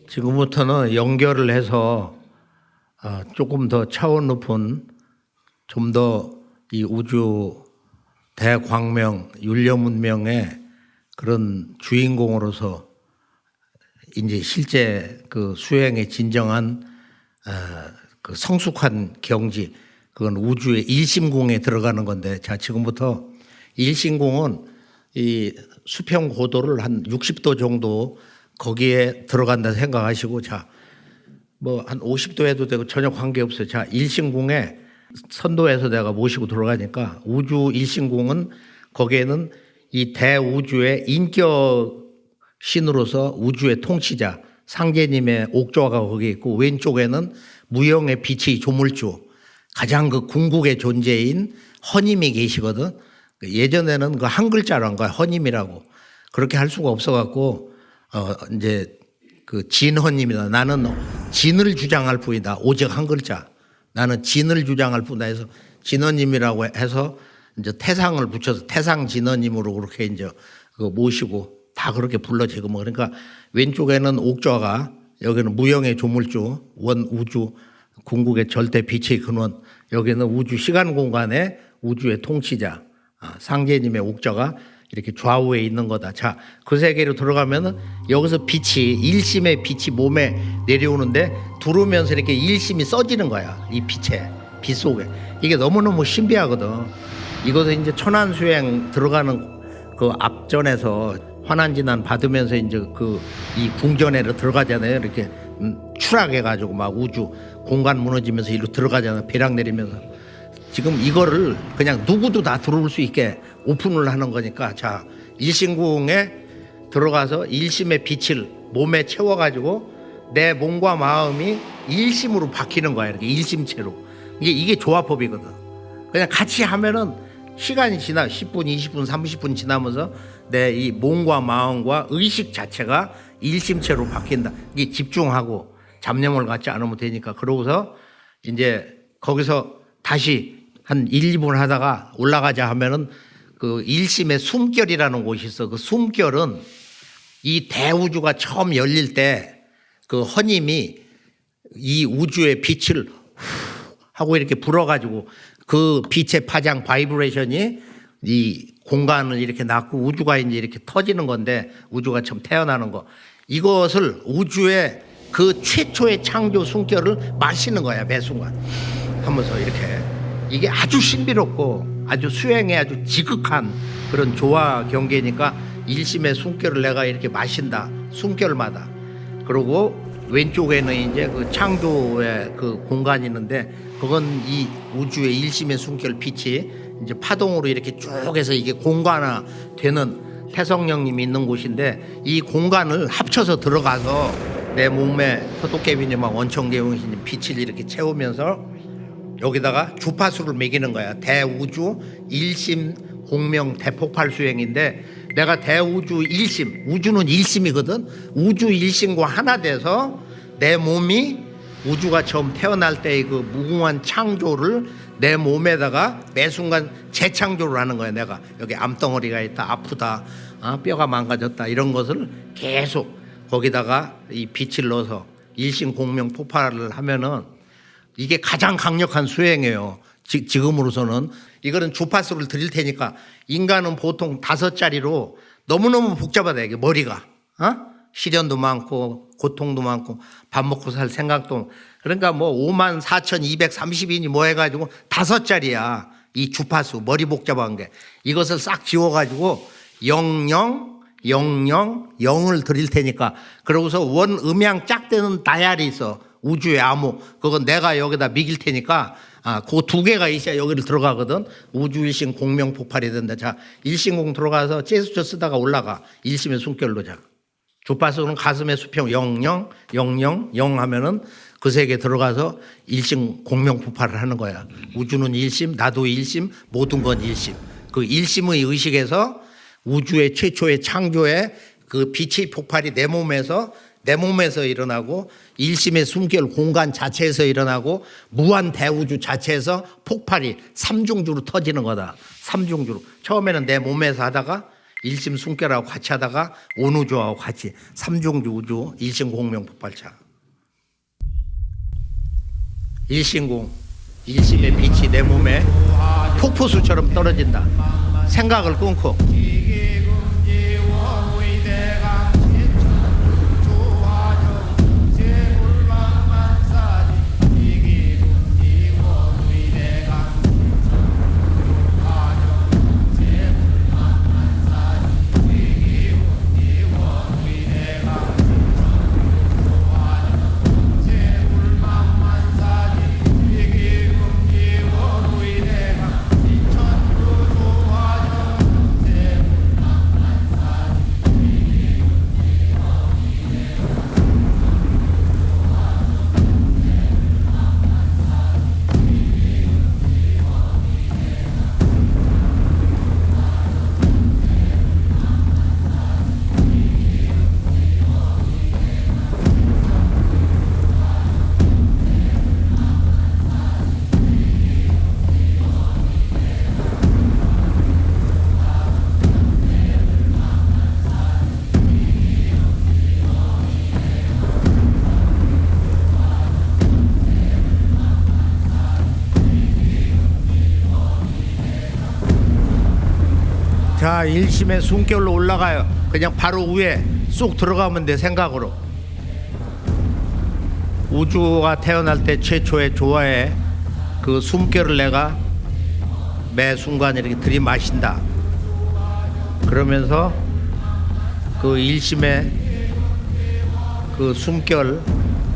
지금부터는 연결을 해서 조금 더 차원 높은 좀 더 이 우주 대광명 율려문명의 그런 주인공으로서 이제 실제 그 수행의 진정한 그 성숙한 경지, 그건 우주의 일심궁에 들어가는 건데, 자 지금부터 일심궁은 이 수평 고도를 한 60도 정도 거기에 들어간다 생각하시고, 자 뭐 한 50도 해도 되고 전혀 관계없어요. 자 일심궁에 선도에서 내가 모시고 들어가니까, 우주 일심궁은 거기에는 이 대우주의 인격 신으로서 우주의 통치자 상제님의 옥좌가 거기 있고, 왼쪽에는 무형의 빛의 조물주 가장 그 궁극의 존재인 허님이 계시거든. 예전에는 그 한 글자로 한 거야, 허님이라고. 그렇게 할 수가 없어갖고 이제 그 진허님이다. 나는 진을 주장할 뿐이다. 오직 한 글자. 나는 진을 주장할 뿐이다 해서 진허님이라고 해서 이제 태상을 붙여서 태상 진허님으로 그렇게 이제 그 모시고 다 그렇게 불러 지금. 그러니까 왼쪽에는 옥좌가, 여기는 무형의 조물주, 원 우주 궁극의 절대 빛의 근원, 여기는 우주 시간 공간의 우주의 통치자 상제님의 옥좌가 이렇게 좌우에 있는 거다. 자, 그 세계로 들어가면은 여기서 빛이, 일심의 빛이 몸에 내려오는데 들어오면서 이렇게 일심이 써지는 거야. 이 빛 속에. 이게 너무너무 신비하거든. 이것은 이제 천안수행 들어가는 그 앞전에서 환한진안 받으면서 이제 그 이 궁전에로 들어가잖아요. 이렇게 추락해가지고 막 우주 공간 무너지면서 이리로 들어가잖아요. 벼락 내리면서. 지금 이거를 그냥 누구도 다 들어올 수 있게 오픈을 하는 거니까, 자 일심궁에 들어가서 일심의 빛을 몸에 채워가지고 내 몸과 마음이 일심으로 바뀌는 거야. 이렇게 일심체로. 이게 조화법이거든. 그냥 같이 하면은 시간이 지나 10분, 20분, 30분 지나면서 내 이 몸과 마음과 의식 자체가 일심체로 바뀐다. 이게 집중하고 잡념을 갖지 않으면 되니까. 그러고서 이제 거기서 다시 한 1, 2분 하다가 올라가자 하면은 그 일심의 숨결이라는 곳이 있어. 그 숨결은 이 대우주가 처음 열릴 때 그 허님이 이 우주의 빛을 하고 이렇게 불어가지고 그 빛의 파장 바이브레이션이 이 공간을 이렇게 낳고 우주가 이제 이렇게 터지는 건데, 우주가 처음 태어나는 거, 이것을 우주의 그 최초의 창조 숨결을 마시는 거야. 매 순간 하면서 이렇게. 이게 아주 신비롭고 아주 수행에 아주 지극한 그런 조화 경계니까 일심의 숨결을 내가 이렇게 마신다. 숨결마다. 그리고 왼쪽에는 이제 그 창조의 그 공간이 있는데, 그건 이 우주의 일심의 숨결 빛이 이제 파동으로 이렇게 쭉 해서 이게 공간화 되는 태성령님이 있는 곳인데, 이 공간을 합쳐서 들어가서 내 몸에 소독개비님과 원천개용신님 빛을 이렇게 채우면서 여기다가 주파수를 매기는 거야. 대우주 일심 공명 대폭발 수행인데, 내가 대우주 일심, 우주는 일심이거든. 우주 일심과 하나 돼서 내 몸이 우주가 처음 태어날 때의 그 무궁한 창조를 내 몸에다가 매 순간 재창조를 하는 거야. 내가 여기 암덩어리가 있다, 아프다, 뼈가 망가졌다, 이런 것을 계속 거기다가 이 빛을 넣어서 일심 공명 폭발을 하면은 이게 가장 강력한 수행이에요. 지금으로서는. 이거는 주파수를 드릴 테니까, 인간은 보통 5자리로 너무너무 복잡하다. 이게 머리가 시련도 많고 고통도 많고 밥 먹고 살 생각도, 그러니까 뭐 54,230인이 뭐 해가지고 5자리야. 이 주파수 머리 복잡한 게. 이것을 싹 지워가지고 00 00 0을 드릴 테니까, 그러고서 원 음양 짝대는 다이알이 있어. 우주의 암호. 그건 내가 여기다 미길 테니까, 그 2개가 있어야 여기를 들어가거든. 우주 일심 공명 폭발이 된다. 자, 일심공 들어가서 제수처 쓰다가 올라가. 일심의 숨결로. 자, 주파수는 가슴의 수평 00 00 0 하면은 그 세계 들어가서 일심 공명 폭발을 하는 거야. 우주는 일심, 나도 일심, 모든 건 일심. 그 일심의 의식에서 우주의 최초의 창조의 그 빛의 폭발이 내 몸에서 일어나고 일심의 숨결 공간 자체에서 일어나고 무한 대우주 자체에서 폭발이 삼중주로 터지는 거다. 삼중주로. 처음에는 내 몸에서 하다가 일심 숨결하고 같이 하다가 온우주하고 같이 삼중주 우주 일심 공명 폭발차. 일심공, 일심의 빛이 내 몸에 폭포수처럼 떨어진다. 생각을 끊고 자, 일심의 숨결로 올라가요. 그냥 바로 위에 쑥 들어가면 돼. 생각으로. 우주가 태어날 때 최초의 조화에 그 숨결을 내가 매 순간 이렇게 들이마신다. 그러면서 그 일심의 그 숨결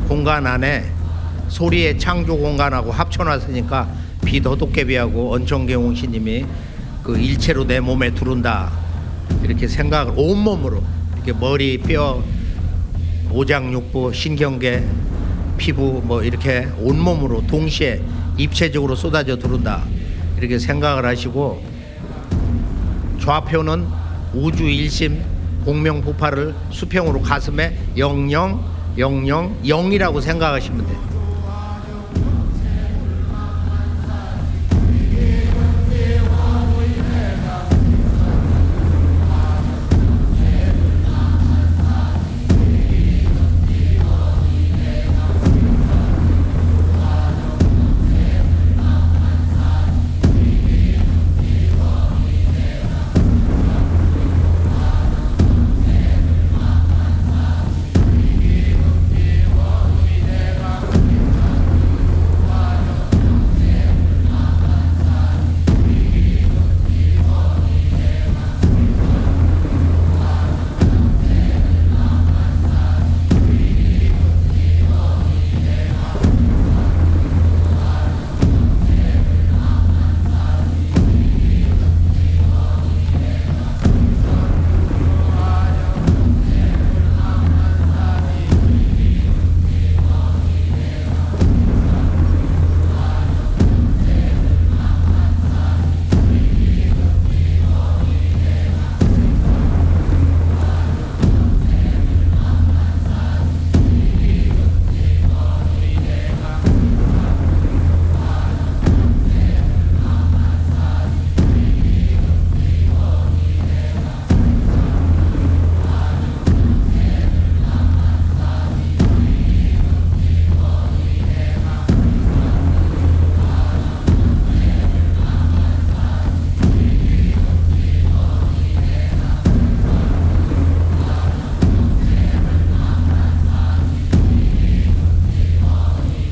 공간 안에 소리의 창조 공간하고 합쳐놨으니까 비도도깨비하고 언천계홍시님이 그 일체로 내 몸에 들어온다. 이렇게 생각을 온몸으로 이렇게 머리, 뼈, 오장육부, 신경계, 피부 뭐 이렇게 온몸으로 동시에 입체적으로 쏟아져 들어온다. 이렇게 생각을 하시고 좌표는 우주 일심 공명 폭발을 수평으로 가슴에 00, 00, 0이라고 생각하시면 돼요.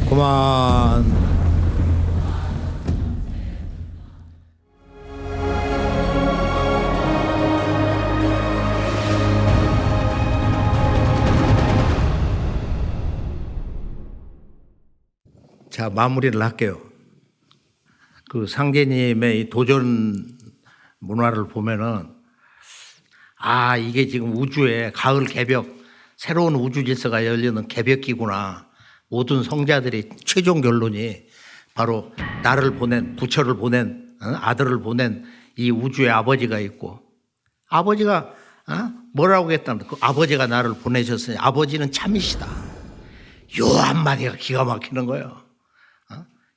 그만. 자, 마무리를 할게요. 그 상제님의 이 도전 문화를 보면은 아, 이게 지금 우주의 가을 개벽, 새로운 우주 질서가 열리는 개벽기구나. 모든 성자들의 최종 결론이 바로 나를 보낸, 부처를 보낸, 아들을 보낸 이 우주의 아버지가 있고, 아버지가 뭐라고 했다는 그 아버지가 나를 보내셨으니 아버지는 참이시다. 요 한마디가 기가 막히는 거예요.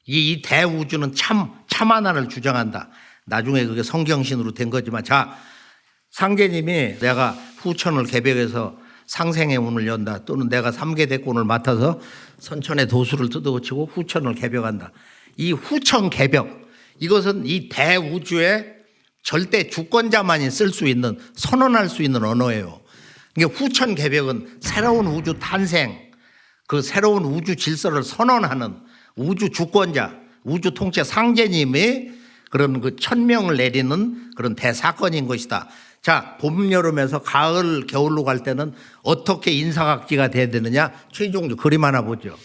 이 대우주는 참 하나를 주장한다. 나중에 그게 성경신으로 된 거지만, 자, 상제님이 내가 후천을 개벽해서 상생의 운을 연다, 또는 내가 삼계대권을 맡아서 선천의 도수를 뜯어고치고 후천을 개벽한다. 이 후천 개벽, 이것은 이 대우주의 절대 주권자만이 쓸 수 있는, 선언할 수 있는 언어예요. 이게 후천 개벽은 새로운 우주 탄생, 그 새로운 우주 질서를 선언하는 우주 주권자, 우주 통치 상제님의 그런 그 천명을 내리는 그런 대사건인 것이다. 자, 봄, 여름에서 가을, 겨울로 갈 때는 어떻게 인사각지가 돼야 되느냐? 최종적으로 그림 하나 보죠.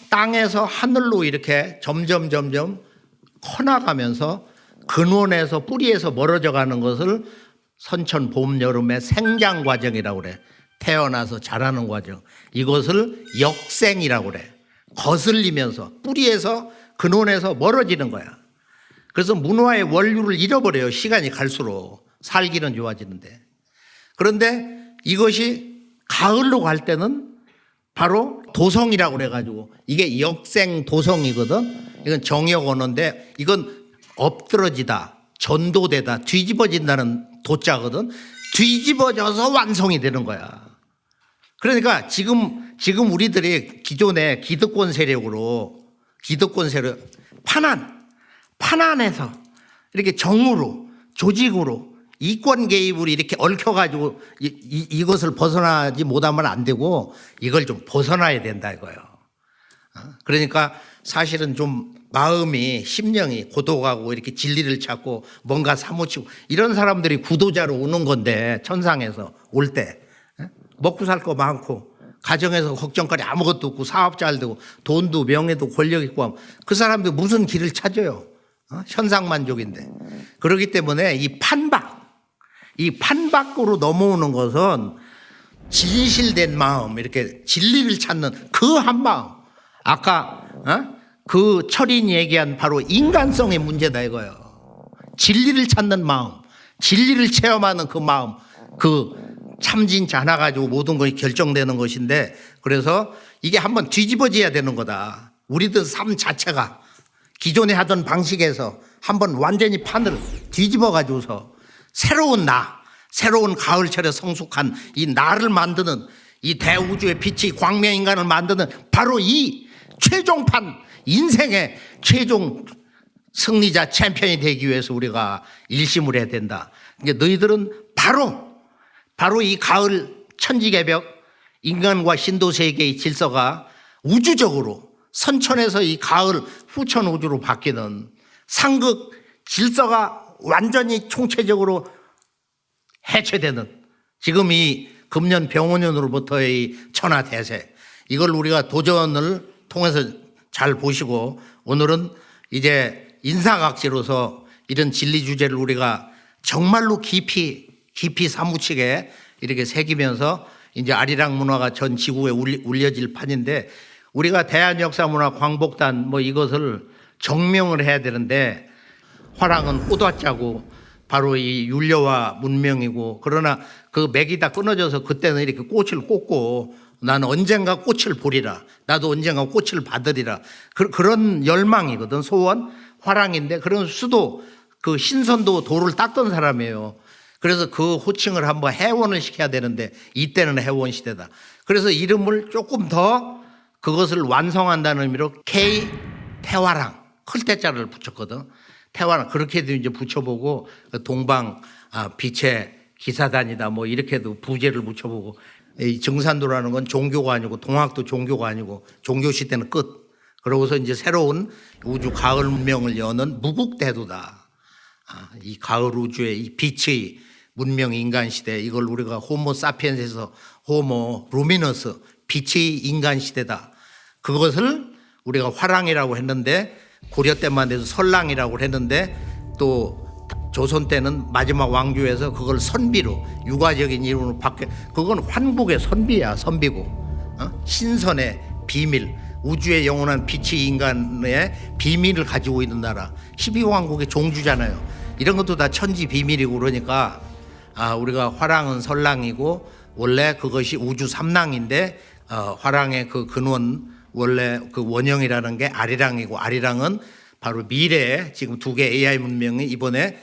땅에서 하늘로 이렇게 점점 커나가면서 근원에서 뿌리에서 멀어져 가는 것을 선천, 봄, 여름의 생장 과정이라고 그래. 태어나서 자라는 과정. 이것을 역생이라고 그래. 거슬리면서 뿌리에서 근원에서 멀어지는 거야. 그래서 문화의 원류를 잃어버려요. 시간이 갈수록. 살기는 좋아지는데. 그런데 이것이 가을로 갈 때는 바로 도성이라고 그래가지고, 이게 역생 도성이거든. 이건 정역 언어인데, 이건 엎드러지다, 전도되다, 뒤집어진다는 도자거든. 뒤집어져서 완성이 되는 거야. 그러니까 지금 우리들이 기존의 기득권 세력으로 판안에서 이렇게 정으로, 조직으로, 이권 개입으로 이렇게 얽혀가지고 이것을 벗어나지 못하면 안 되고, 이걸 좀 벗어나야 된다 이거예요. 그러니까 사실은 좀 마음이, 심령이 고독하고 이렇게 진리를 찾고 뭔가 사무치고 이런 사람들이 구도자로 오는 건데, 천상에서 올 때 먹고 살 거 많고 가정에서 걱정거리 아무것도 없고 사업 잘 되고 돈도 명예도 권력 있고 하면 그 사람들 무슨 길을 찾아요? 현상만족인데. 그렇기 때문에 이 판박으로 넘어오는 것은 진실된 마음, 이렇게 진리를 찾는 그 한 마음. 아까 그 철인이 얘기한 바로 인간성의 문제다 이거예요. 진리를 찾는 마음, 진리를 체험하는 그 마음, 그 참진치 않아 가지고 모든 것이 결정되는 것인데, 그래서 이게 한번 뒤집어져야 되는 거다. 우리들 삶 자체가 기존에 하던 방식에서 한번 완전히 판을 뒤집어 가지고서 새로운 새로운 가을철에 성숙한 이 나를 만드는, 이 대우주의 빛이 광명인간을 만드는 바로 이 최종판, 인생의 최종 승리자 챔피언이 되기 위해서 우리가 일심을 해야 된다. 그러니까 너희들은 바로 이 가을 천지개벽, 인간과 신도세계의 질서가 우주적으로 선천에서 이 가을 후천 우주로 바뀌는 상극 질서가 완전히 총체적으로 해체되는, 지금 이 금년 병원년으로부터의 천하대세, 이걸 우리가 도전을 통해서 잘 보시고, 오늘은 이제 인사각지로서 이런 진리 주제를 우리가 정말로 깊이 사무치게 이렇게 새기면서 이제 아리랑 문화가 전 지구에 울려질 판인데, 우리가 대한역사문화 광복단 이것을 정명을 해야 되는데, 화랑은 꽃화자고 바로 이 윤려와 문명이고, 그러나 그 맥이 다 끊어져서 그때는 이렇게 꽃을 꽂고, 나는 언젠가 꽃을 보리라, 나도 언젠가 꽃을 받으리라, 그런 열망이거든. 소원, 화랑인데, 그런 수도, 그 신선도 도를 닦던 사람이에요. 그래서 그 호칭을 한번 해원을 시켜야 되는데, 이때는 해원 시대다. 그래서 이름을 조금 더 그것을 완성한다는 의미로 K 태화랑, 클때자를 붙였거든. 태화랑, 그렇게도 이제 붙여보고, 동방 빛의 기사단이다 이렇게도 부제를 붙여보고, 이 증산도라는 건 종교가 아니고, 동학도 종교가 아니고, 종교 시대는 끝. 그러고서 이제 새로운 우주 가을 문명을 여는 무국대도다. 이 가을 우주의 이 빛의 문명 인간 시대, 이걸 우리가 호모 사피엔스에서 호모 루미너스, 빛의 인간 시대다. 그것을 우리가 화랑이라고 했는데, 고려 때만 해도 설랑이라고 했는데, 또 조선 때는 마지막 왕조에서 그걸 선비로, 유가적인 이름으로 바뀌어, 그건 환국의 선비야, 선비고. 신선의 비밀, 우주의 영원한 빛이 인간의 비밀을 가지고 있는 나라, 12왕국의 종주잖아요. 이런 것도 다 천지 비밀이고, 그러니까 우리가 화랑은 설랑이고 원래 그것이 우주 삼랑인데 화랑의 그 근원 원래 그 원형이라는 게 아리랑이고 아리랑은 바로 미래에 지금 두 개 AI 문명이 이번에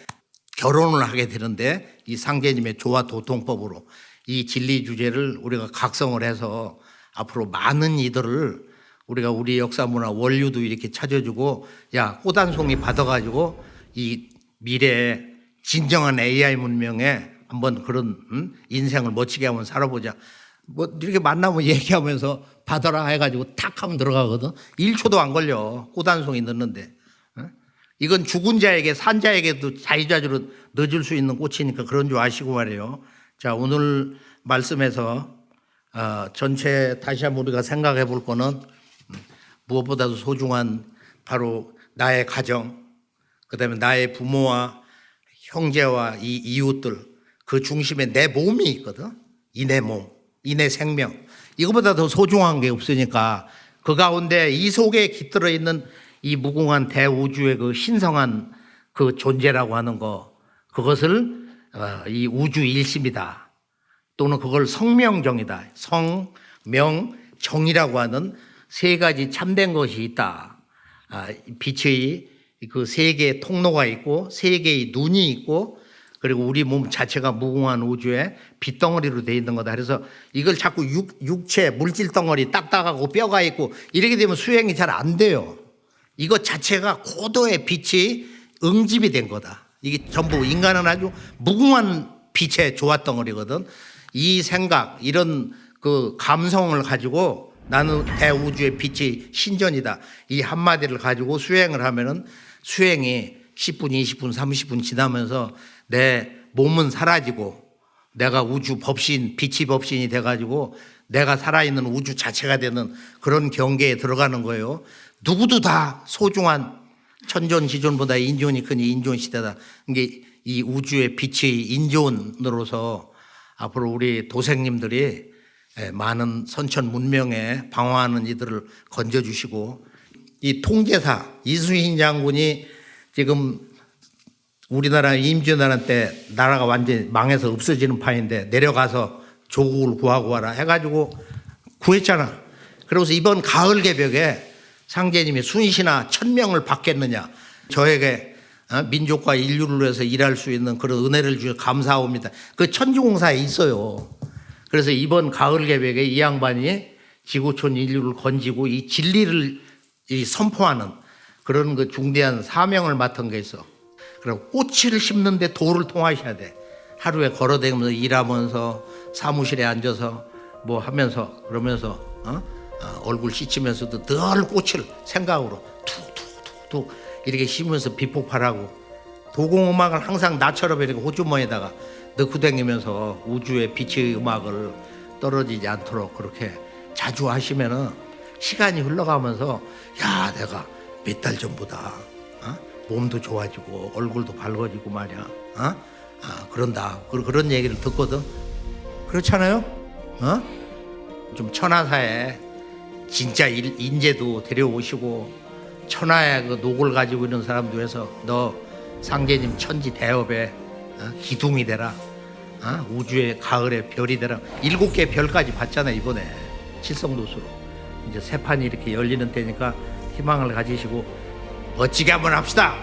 결혼을 하게 되는데 이 상제님의 조화 도통법으로 이 진리 주제를 우리가 각성을 해서 앞으로 많은 이들을 우리가 우리 역사 문화 원류도 이렇게 찾아주고 야 꽃단송이 받아가지고 이 미래에 진정한 AI 문명에 한번 그런 인생을 멋지게 한번 살아보자. 뭐 이렇게 만나면 얘기하면서 받아라 해가지고 탁 하면 들어가거든. 1초도 안 걸려. 꽃단송이 넣는데. 이건 죽은 자에게 산 자에게도 자유자재로 넣어줄 수 있는 꽃이니까 그런 줄 아시고 말이에요. 자, 오늘 말씀에서 전체 다시 한번 우리가 생각해 볼 거는 무엇보다도 소중한 바로 나의 가정, 그다음에 나의 부모와 형제와 이 이웃들 그 중심에 내 몸이 있거든. 이 내 몸, 이 내 생명. 이거보다 더 소중한 게 없으니까 그 가운데 이 속에 깃들어 있는 이 무궁한 대우주의 그 신성한 그 존재라고 하는 거 그것을 이 우주 일심이다. 또는 그걸 성명정이다. 성명정이라고 하는 세 가지 참된 것이 있다. 빛의 그 세 개의 통로가 있고 세 개의 눈이 있고 그리고 우리 몸 자체가 무궁한 우주의 빛덩어리로 되어 있는 거다. 그래서 이걸 자꾸 육체 물질 덩어리 딱딱하고 뼈가 있고 이렇게 되면 수행이 잘 안 돼요. 이것 자체가 고도의 빛이 응집이 된 거다. 이게 전부 인간은 아주 무궁한 빛의 조화덩어리거든. 이 생각 이런 그 감성을 가지고 나는 대우주의 빛이 신전이다. 이 한마디를 가지고 수행을 하면은 수행이 10분, 20분, 30분 지나면서 내 몸은 사라지고 내가 우주 법신, 빛이 법신이 돼가지고 내가 살아있는 우주 자체가 되는 그런 경계에 들어가는 거예요. 누구도 다 소중한 천존지존보다 인존이 크니 인존시대다. 이게 이 우주의 빛의 인존으로서 앞으로 우리 도생님들이 많은 선천 문명에 방황하는 이들을 건져주시고 이 통제사 이순신 장군이 지금 우리나라 임진왜란 때 나라가 완전히 망해서 없어지는 판인데 내려가서 조국을 구하고 와라 해가지고 구했잖아. 그래서 이번 가을 개벽에 상제님이 순신아 1000명을 받겠느냐 저에게 민족과 인류를 위해서 일할 수 있는 그런 은혜를 주셔서 감사합니다. 그 천지공사에 있어요. 그래서 이번 가을 개벽에 이 양반이 지구촌 인류를 건지고 이 진리를 선포하는 그런 그 중대한 사명을 맡은 게 있어. 그리고 꽃을 심는데 도를 통하셔야 돼. 하루에 걸어다니면서 일하면서 사무실에 앉아서 뭐 하면서 그러면서 얼굴 씻으면서도 늘 꽃을 생각으로 툭툭툭툭 이렇게 심으면서 비폭발하고 도공음악을 항상 나처럼 이렇게 호주머니에다가 넣고 다니면서 우주의 빛의 음악을 떨어지지 않도록 그렇게 자주 하시면은 시간이 흘러가면서 야 내가 몇 달 전보다 몸도 좋아지고 얼굴도 밝아지고 말이야 그런다 그런 얘기를 듣거든. 그렇잖아요. 좀 천하사에 진짜 인재도 데려오시고 천하의 그 녹을 가지고 있는 사람도 해서 너 상제님 천지 대업에 기둥이 되라. 우주의 가을의 별이 되라. 7개 별까지 봤잖아 이번에 칠성도수로. 이제 새 판이 이렇게 열리는 때니까 희망을 가지시고 멋지게 한번 합시다.